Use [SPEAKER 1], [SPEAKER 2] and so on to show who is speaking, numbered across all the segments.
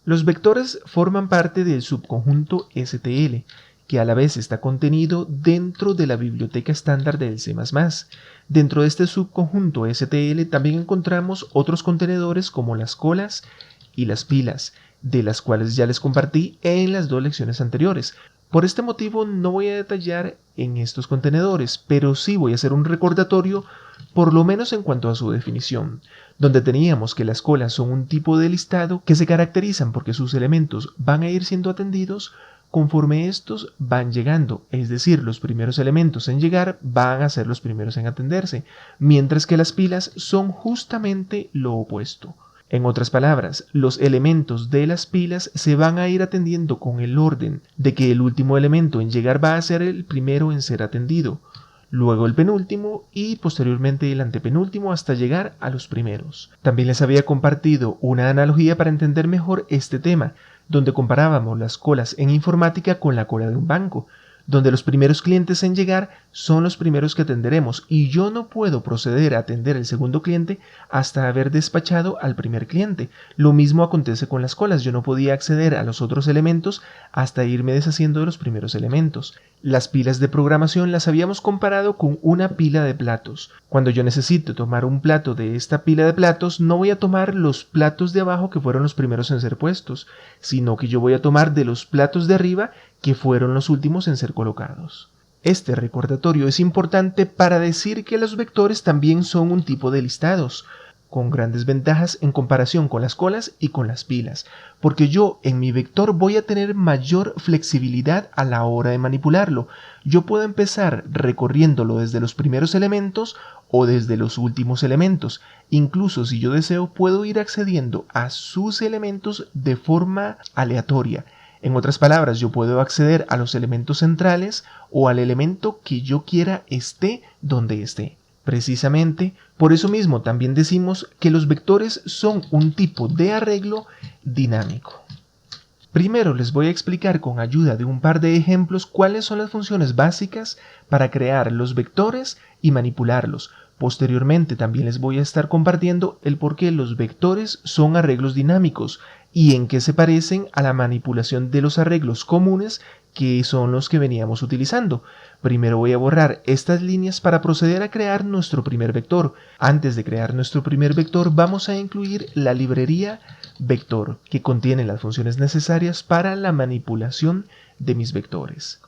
[SPEAKER 1] Los vectores forman parte del subconjunto STL, que a la vez está contenido dentro de la biblioteca estándar del C++. Dentro de este subconjunto STL también encontramos otros contenedores como las colas y las pilas, de las cuales ya les compartí en las 2 lecciones anteriores. Por este motivo no voy a detallar en estos contenedores, pero sí voy a hacer un recordatorio, por lo menos en cuanto a su definición, donde teníamos que las colas son un tipo de listado que se caracterizan porque sus elementos van a ir siendo atendidos conforme estos van llegando, es decir, los primeros elementos en llegar van a ser los primeros en atenderse, mientras que las pilas son justamente lo opuesto. En otras palabras, los elementos de las pilas se van a ir atendiendo con el orden de que el último elemento en llegar va a ser el primero en ser atendido, luego el penúltimo y posteriormente el antepenúltimo hasta llegar a los primeros. También les había compartido una analogía para entender mejor este tema, donde comparábamos las colas en informática con la cola de un banco, donde los primeros clientes en llegar son los primeros que atenderemos y yo no puedo proceder a atender el segundo cliente hasta haber despachado al primer cliente. Lo mismo acontece con las colas, yo no podía acceder a los otros elementos hasta irme deshaciendo de los primeros elementos. Las pilas de programación las habíamos comparado con una pila de platos. Cuando yo necesito tomar un plato de esta pila de platos, no voy a tomar los platos de abajo que fueron los primeros en ser puestos, sino que yo voy a tomar de los platos de arriba que fueron los últimos en ser colocados. Este recordatorio es importante para decir que los vectores también son un tipo de listados, con grandes ventajas en comparación con las colas y con las pilas, porque yo en mi vector voy a tener mayor flexibilidad a la hora de manipularlo. Yo puedo empezar recorriéndolo desde los primeros elementos o desde los últimos elementos. Incluso si yo deseo puedo ir accediendo a sus elementos de forma aleatoria. En otras palabras, yo puedo acceder a los elementos centrales o al elemento que yo quiera esté donde esté. Precisamente, por eso mismo también decimos que los vectores son un tipo de arreglo dinámico. Primero les voy a explicar con ayuda de un par de ejemplos cuáles son las funciones básicas para crear los vectores y manipularlos. Posteriormente también les voy a estar compartiendo el por qué los vectores son arreglos dinámicos y en qué se parecen a la manipulación de los arreglos comunes que son los que veníamos utilizando. Primero voy a borrar estas líneas para proceder a crear nuestro primer vector. Antes de crear nuestro primer vector vamos a incluir la librería vector que contiene las funciones necesarias para la manipulación de mis vectores.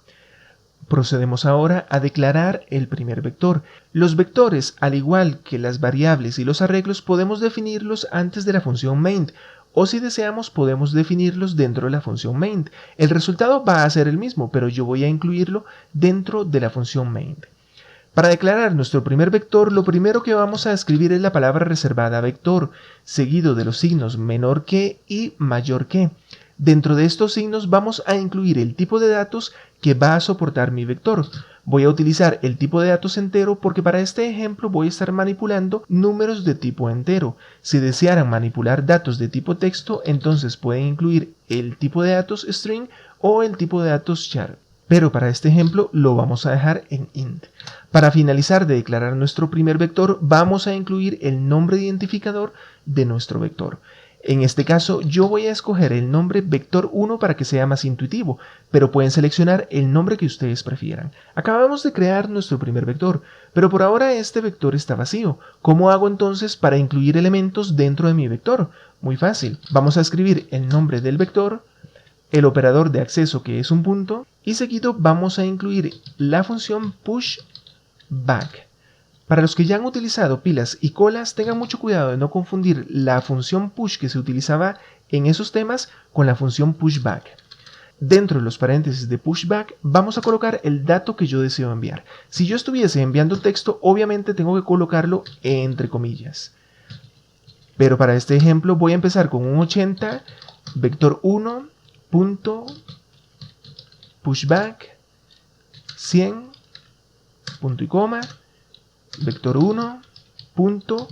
[SPEAKER 1] Procedemos ahora a declarar el primer vector. Los vectores, al igual que las variables y los arreglos, podemos definirlos antes de la función main, o si deseamos podemos definirlos dentro de la función main. El resultado va a ser el mismo, pero yo voy a incluirlo dentro de la función main. Para declarar nuestro primer vector, lo primero que vamos a escribir es la palabra reservada vector, seguido de los signos menor que y mayor que. Dentro de estos signos vamos a incluir el tipo de datos que va a soportar mi vector. Voy a utilizar el tipo de datos entero porque para este ejemplo voy a estar manipulando números de tipo entero. Si desearan manipular datos de tipo texto, entonces pueden incluir el tipo de datos string o el tipo de datos char. Pero para este ejemplo lo vamos a dejar en int. Para finalizar de declarar nuestro primer vector, vamos a incluir el nombre identificador de nuestro vector. En este caso yo voy a escoger el nombre vector1 para que sea más intuitivo, pero pueden seleccionar el nombre que ustedes prefieran. Acabamos de crear nuestro primer vector, pero por ahora este vector está vacío. ¿Cómo hago entonces para incluir elementos dentro de mi vector? Muy fácil. Vamos a escribir el nombre del vector, el operador de acceso que es un punto, y seguido vamos a incluir la función pushBack. Para los que ya han utilizado pilas y colas, tengan mucho cuidado de no confundir la función push que se utilizaba en esos temas con la función pushback. Dentro de los paréntesis de pushback vamos a colocar el dato que yo deseo enviar. Si yo estuviese enviando texto, obviamente tengo que colocarlo entre comillas. Pero para este ejemplo voy a empezar con un 80 vector1 punto pushback 100 punto y coma vector1 punto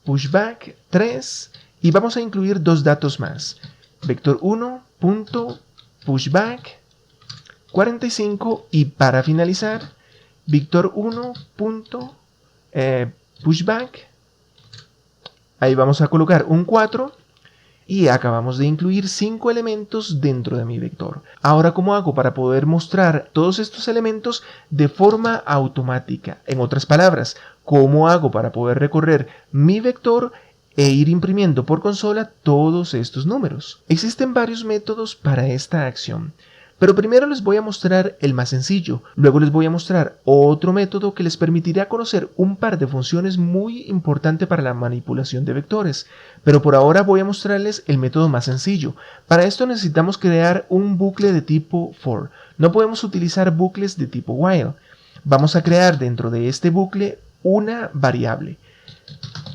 [SPEAKER 1] pushback 3 y vamos a incluir dos datos más, vector1 punto pushback 45 y para finalizar vector1 punto pushback, ahí vamos a colocar un 4 Y acabamos de incluir 5 elementos dentro de mi vector. Ahora, ¿cómo hago para poder mostrar todos estos elementos de forma automática? En otras palabras, ¿cómo hago para poder recorrer mi vector e ir imprimiendo por consola todos estos números? Existen varios métodos para esta acción. Pero primero les voy a mostrar el más sencillo, luego les voy a mostrar otro método que les permitirá conocer un par de funciones muy importantes para la manipulación de vectores. Pero por ahora voy a mostrarles el método más sencillo. Para esto necesitamos crear un bucle de tipo for. No podemos utilizar bucles de tipo while. Vamos a crear dentro de este bucle una variable.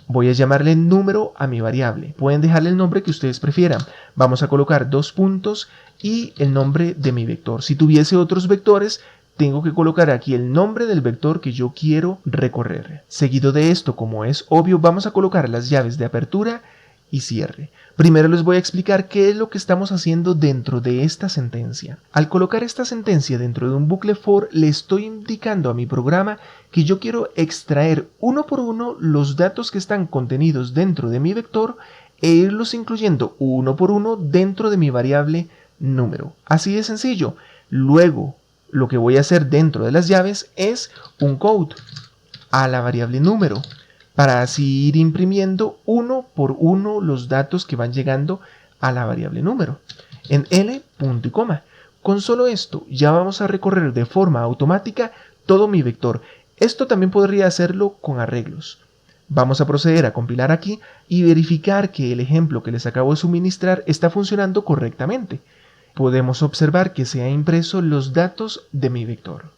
[SPEAKER 1] Voy a llamarle número a mi variable. Pueden dejarle el nombre que ustedes prefieran. Vamos a colocar 2 puntos y el nombre de mi vector. Si tuviese otros vectores, tengo que colocar aquí el nombre del vector que yo quiero recorrer. Seguido de esto, como es obvio, vamos a colocar las llaves de apertura y cierre. Primero les voy a explicar qué es lo que estamos haciendo dentro de esta sentencia. Al colocar esta sentencia dentro de un bucle for, le estoy indicando a mi programa que yo quiero extraer uno por uno los datos que están contenidos dentro de mi vector e irlos incluyendo uno por uno dentro de mi variable número. Así de sencillo. Luego, lo que voy a hacer dentro de las llaves es un code a la variable número, para así ir imprimiendo uno por uno los datos que van llegando a la variable número en L, punto y coma. Con solo esto ya vamos a recorrer de forma automática todo mi vector. Esto también podría hacerlo con arreglos. Vamos a proceder a compilar aquí y verificar que el ejemplo que les acabo de suministrar está funcionando correctamente. Podemos observar que se han impreso los datos de mi vector.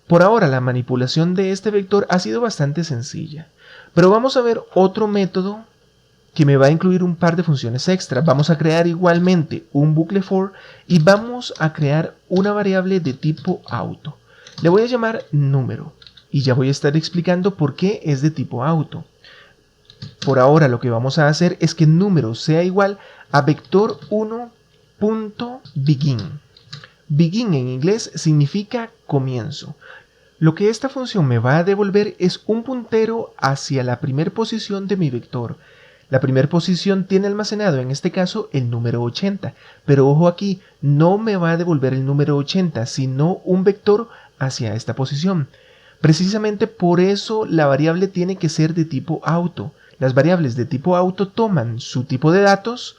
[SPEAKER 1] Por ahora la manipulación de este vector ha sido bastante sencilla, pero vamos a ver otro método que me va a incluir un par de funciones extra. Vamos a crear igualmente un bucle for y vamos a crear una variable de tipo auto. Le voy a llamar número y ya voy a estar explicando por qué es de tipo auto. Por ahora lo que vamos a hacer es que número sea igual a vector1.begin. Begin en inglés significa comienzo. Lo que esta función me va a devolver es un puntero hacia la primera posición de mi vector. La primera posición tiene almacenado en este caso el número 80, pero ojo aquí, no me va a devolver el número 80, sino un vector hacia esta posición. Precisamente por eso la variable tiene que ser de tipo auto. Las variables de tipo auto toman su tipo de datos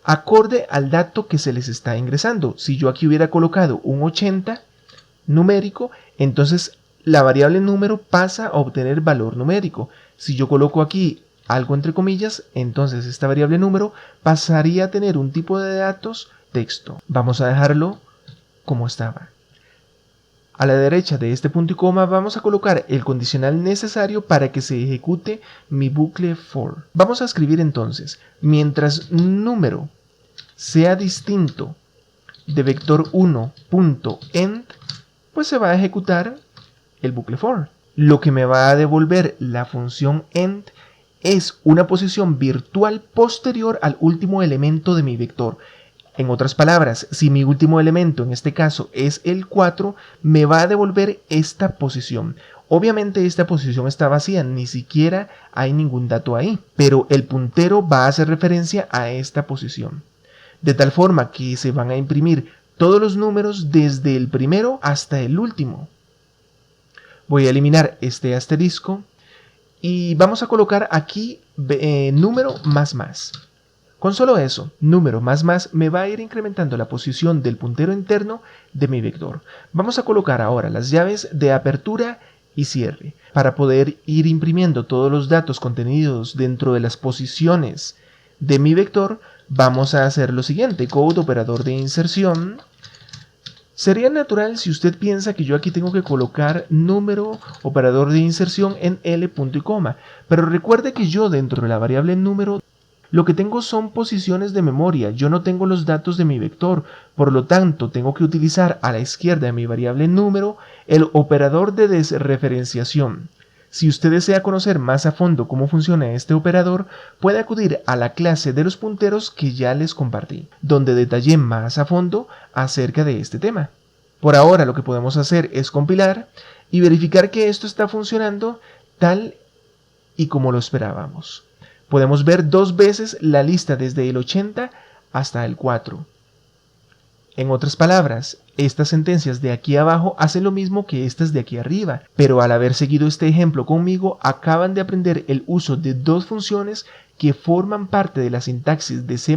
[SPEAKER 1] acorde al dato que se les está ingresando. Si yo aquí hubiera colocado un 80 numérico, entonces la variable número pasa a obtener valor numérico. Si yo coloco aquí algo entre comillas, entonces esta variable número pasaría a tener un tipo de datos texto. Vamos a dejarlo como estaba. A la derecha de este punto y coma vamos a colocar el condicional necesario para que se ejecute mi bucle for. Vamos a escribir entonces, mientras número sea distinto de vector1.end, pues se va a ejecutar el bucle for. Lo que me va a devolver la función end es una posición virtual posterior al último elemento de mi vector. En otras palabras, si mi último elemento en este caso es el 4, me va a devolver esta posición. Obviamente esta posición está vacía, ni siquiera hay ningún dato ahí, pero el puntero va a hacer referencia a esta posición. De tal forma que se van a imprimir todos los números desde el primero hasta el último. Voy a eliminar este asterisco y vamos a colocar aquí número más más. Con solo eso, número más más me va a ir incrementando la posición del puntero interno de mi vector. Vamos a colocar ahora las llaves de apertura y cierre. Para poder ir imprimiendo todos los datos contenidos dentro de las posiciones de mi vector, vamos a hacer lo siguiente: code operador de inserción. Sería natural si usted piensa que yo aquí tengo que colocar número operador de inserción en L punto y coma, pero recuerde que yo dentro de la variable número lo que tengo son posiciones de memoria, yo no tengo los datos de mi vector, por lo tanto tengo que utilizar a la izquierda de mi variable número el operador de desreferenciación. Si usted desea conocer más a fondo cómo funciona este operador, puede acudir a la clase de los punteros que ya les compartí, donde detallé más a fondo acerca de este tema. Por ahora lo que podemos hacer es compilar y verificar que esto está funcionando tal y como lo esperábamos. Podemos ver 2 veces la lista desde el 80 hasta el 4. En otras palabras, estas sentencias de aquí abajo hacen lo mismo que estas de aquí arriba, pero al haber seguido este ejemplo conmigo, acaban de aprender el uso de 2 funciones que forman parte de la sintaxis de C++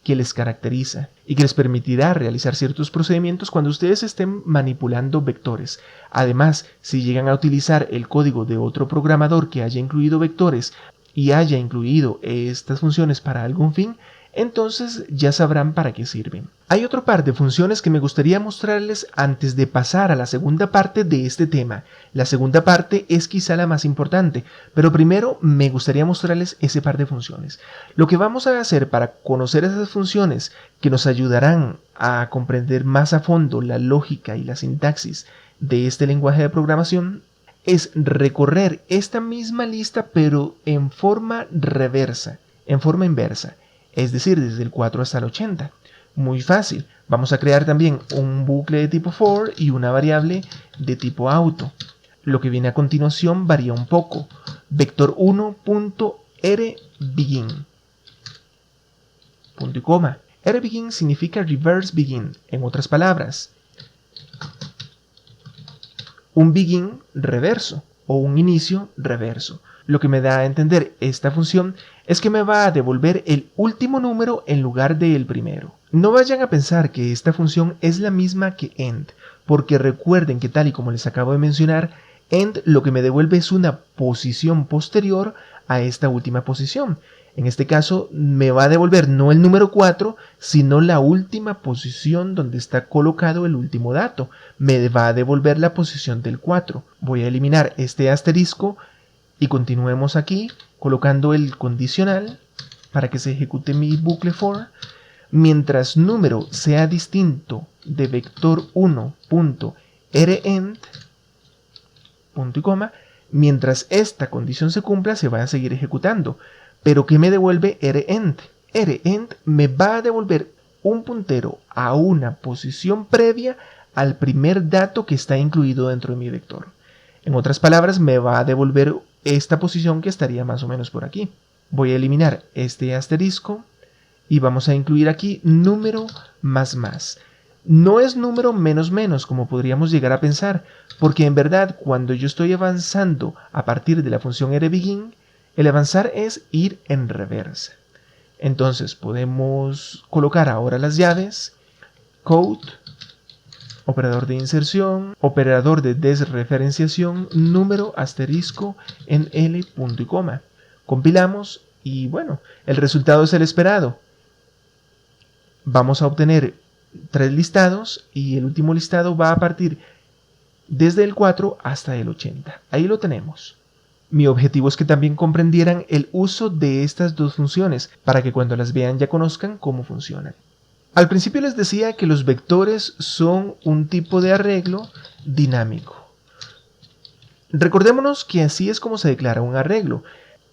[SPEAKER 1] que les caracteriza y que les permitirá realizar ciertos procedimientos cuando ustedes estén manipulando vectores. Además, si llegan a utilizar el código de otro programador que haya incluido vectores y haya incluido estas funciones para algún fin, entonces ya sabrán para qué sirven. Hay otro par de funciones que me gustaría mostrarles antes de pasar a la segunda parte de este tema. La segunda parte es quizá la más importante, pero primero me gustaría mostrarles ese par de funciones. Lo que vamos a hacer para conocer esas funciones que nos ayudarán a comprender más a fondo la lógica y la sintaxis de este lenguaje de programación es recorrer esta misma lista pero en forma reversa, en forma inversa. Es decir, desde el 4 hasta el 80. Muy fácil. Vamos a crear también un bucle de tipo for y una variable de tipo auto. Lo que viene a continuación varía un poco. Vector1.rBegin. Punto y coma. RBegin significa reverse begin. En otras palabras, un begin reverso o un inicio reverso. Lo que me da a entender esta función es que me va a devolver el último número en lugar del primero. No vayan a pensar que esta función es la misma que end, porque recuerden que tal y como les acabo de mencionar, end lo que me devuelve es una posición posterior a esta última posición. En este caso me va a devolver no el número 4, sino la última posición donde está colocado el último dato. Me va a devolver la posición del 4. Voy a eliminar este asterisco y continuemos aquí colocando el condicional para que se ejecute mi bucle for. Mientras número sea distinto de vector1.rEnd, punto y coma, mientras esta condición se cumpla se va a seguir ejecutando. Pero ¿qué me devuelve rEnd? rEnd me va a devolver un puntero a una posición previa al primer dato que está incluido dentro de mi vector. En otras palabras, me va a devolver esta posición que estaría más o menos por aquí. Voy a eliminar este asterisco y vamos a incluir aquí número más más. No es número menos menos como podríamos llegar a pensar, porque en verdad cuando yo estoy avanzando a partir de la función RBegin, el avanzar es ir en reversa. Entonces podemos colocar ahora las llaves, code, operador de inserción, operador de desreferenciación, número, asterisco, en L, punto y coma. Compilamos y bueno, el resultado es el esperado. Vamos a obtener 3 listados y el último listado va a partir desde el 4 hasta el 80. Ahí lo tenemos. Mi objetivo es que también comprendieran el uso de estas 2 funciones para que cuando las vean ya conozcan cómo funcionan. Al principio les decía que los vectores son un tipo de arreglo dinámico. Recordémonos que así es como se declara un arreglo.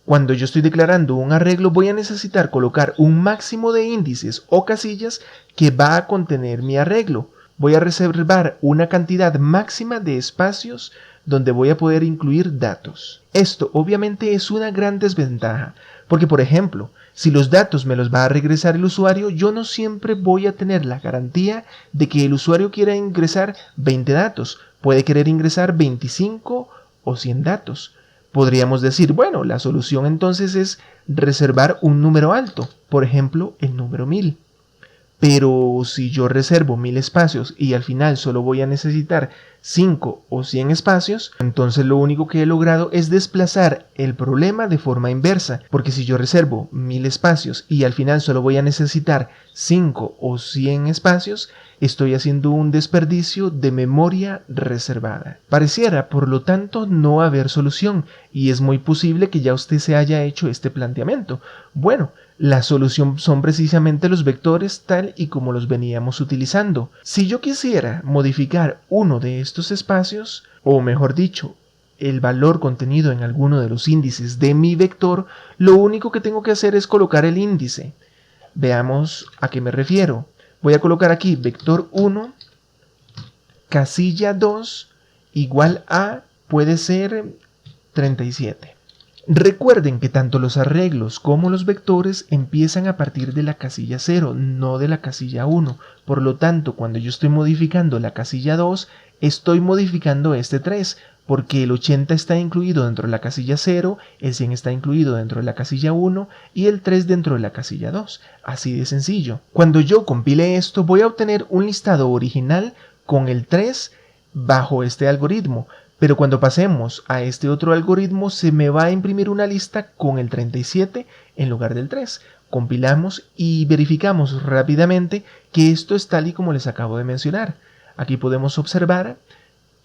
[SPEAKER 1] Cuando yo estoy declarando un arreglo voy a necesitar colocar un máximo de índices o casillas que va a contener mi arreglo. Voy a reservar una cantidad máxima de espacios donde voy a poder incluir datos. Esto obviamente es una gran desventaja, porque por ejemplo, si los datos me los va a regresar el usuario, yo no siempre voy a tener la garantía de que el usuario quiera ingresar 20 datos. Puede querer ingresar 25 o 100 datos. Podríamos decir, bueno, la solución entonces es reservar un número alto, por ejemplo, el número 1000. Pero si yo reservo 1000 espacios y al final solo voy a necesitar 5 o 100 espacios, entonces lo único que he logrado es desplazar el problema de forma inversa, porque si yo reservo 1000 espacios y al final solo voy a necesitar 5 o 100 espacios, estoy haciendo un desperdicio de memoria reservada. Pareciera, por lo tanto, no haber solución, y es muy posible que ya usted se haya hecho este planteamiento. Bueno, la solución son precisamente los vectores tal y como los veníamos utilizando. Si yo quisiera modificar uno de estos espacios, o mejor dicho, el valor contenido en alguno de los índices de mi vector, lo único que tengo que hacer es colocar el índice. Veamos a qué me refiero. Voy a colocar aquí vector 1, casilla 2, igual a, puede ser 37. Recuerden que tanto los arreglos como los vectores empiezan a partir de la casilla 0, no de la casilla 1. Por lo tanto, cuando yo estoy modificando la casilla 2, estoy modificando este 3, porque el 80 está incluido dentro de la casilla 0, el 100 está incluido dentro de la casilla 1 y el 3 dentro de la casilla 2. Así de sencillo. Cuando yo compile esto, voy a obtener un listado original con el 3 bajo este algoritmo. Pero cuando pasemos a este otro algoritmo se me va a imprimir una lista con el 37 en lugar del 3. Compilamos y verificamos rápidamente que esto es tal y como les acabo de mencionar. Aquí podemos observar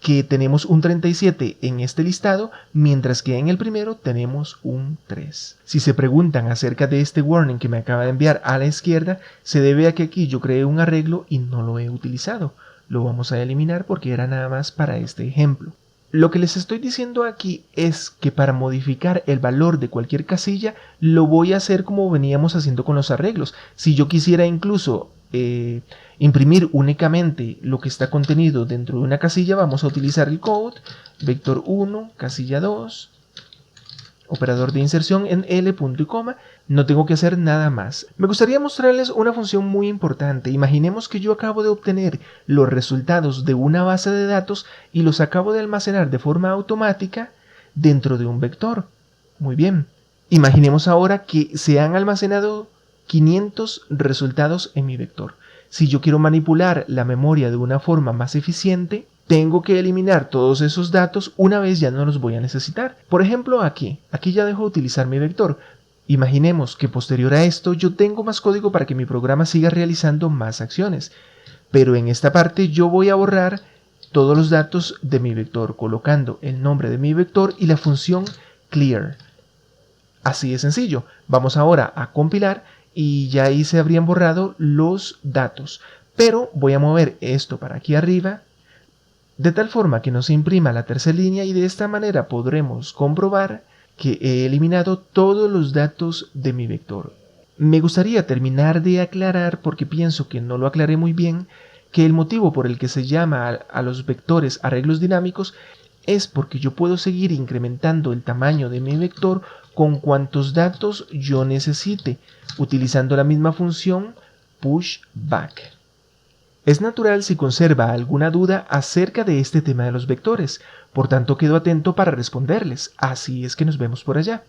[SPEAKER 1] que tenemos un 37 en este listado, mientras que en el primero tenemos un 3. Si se preguntan acerca de este warning que me acaba de enviar a la izquierda, se debe a que aquí yo creé un arreglo y no lo he utilizado. Lo vamos a eliminar porque era nada más para este ejemplo. Lo que les estoy diciendo aquí es que para modificar el valor de cualquier casilla lo voy a hacer como veníamos haciendo con los arreglos. Si yo quisiera incluso imprimir únicamente lo que está contenido dentro de una casilla, vamos a utilizar el code vector 1, casilla 2, operador de inserción en L, punto y coma. No tengo que hacer nada más. Me gustaría mostrarles una función muy importante. Imaginemos que yo acabo de obtener los resultados de una base de datos y los acabo de almacenar de forma automática dentro de un vector. Muy bien. Imaginemos ahora que se han almacenado 500 resultados en mi vector. Si yo quiero manipular la memoria de una forma más eficiente, tengo que eliminar todos esos datos una vez ya no los voy a necesitar. Por ejemplo, aquí ya dejo de utilizar mi vector. Imaginemos que posterior a esto yo tengo más código para que mi programa siga realizando más acciones. Pero en esta parte yo voy a borrar todos los datos de mi vector, colocando el nombre de mi vector y la función clear. Así de sencillo. Vamos ahora a compilar y ya ahí se habrían borrado los datos. Pero voy a mover esto para aquí arriba, de tal forma que nos imprima la tercera línea y de esta manera podremos comprobar que he eliminado todos los datos de mi vector. Me gustaría terminar de aclarar, porque pienso que no lo aclaré muy bien, que el motivo por el que se llama a los vectores arreglos dinámicos es porque yo puedo seguir incrementando el tamaño de mi vector con cuantos datos yo necesite, utilizando la misma función pushback. Es natural si conserva alguna duda acerca de este tema de los vectores, por tanto quedo atento para responderles. Así es que nos vemos por allá.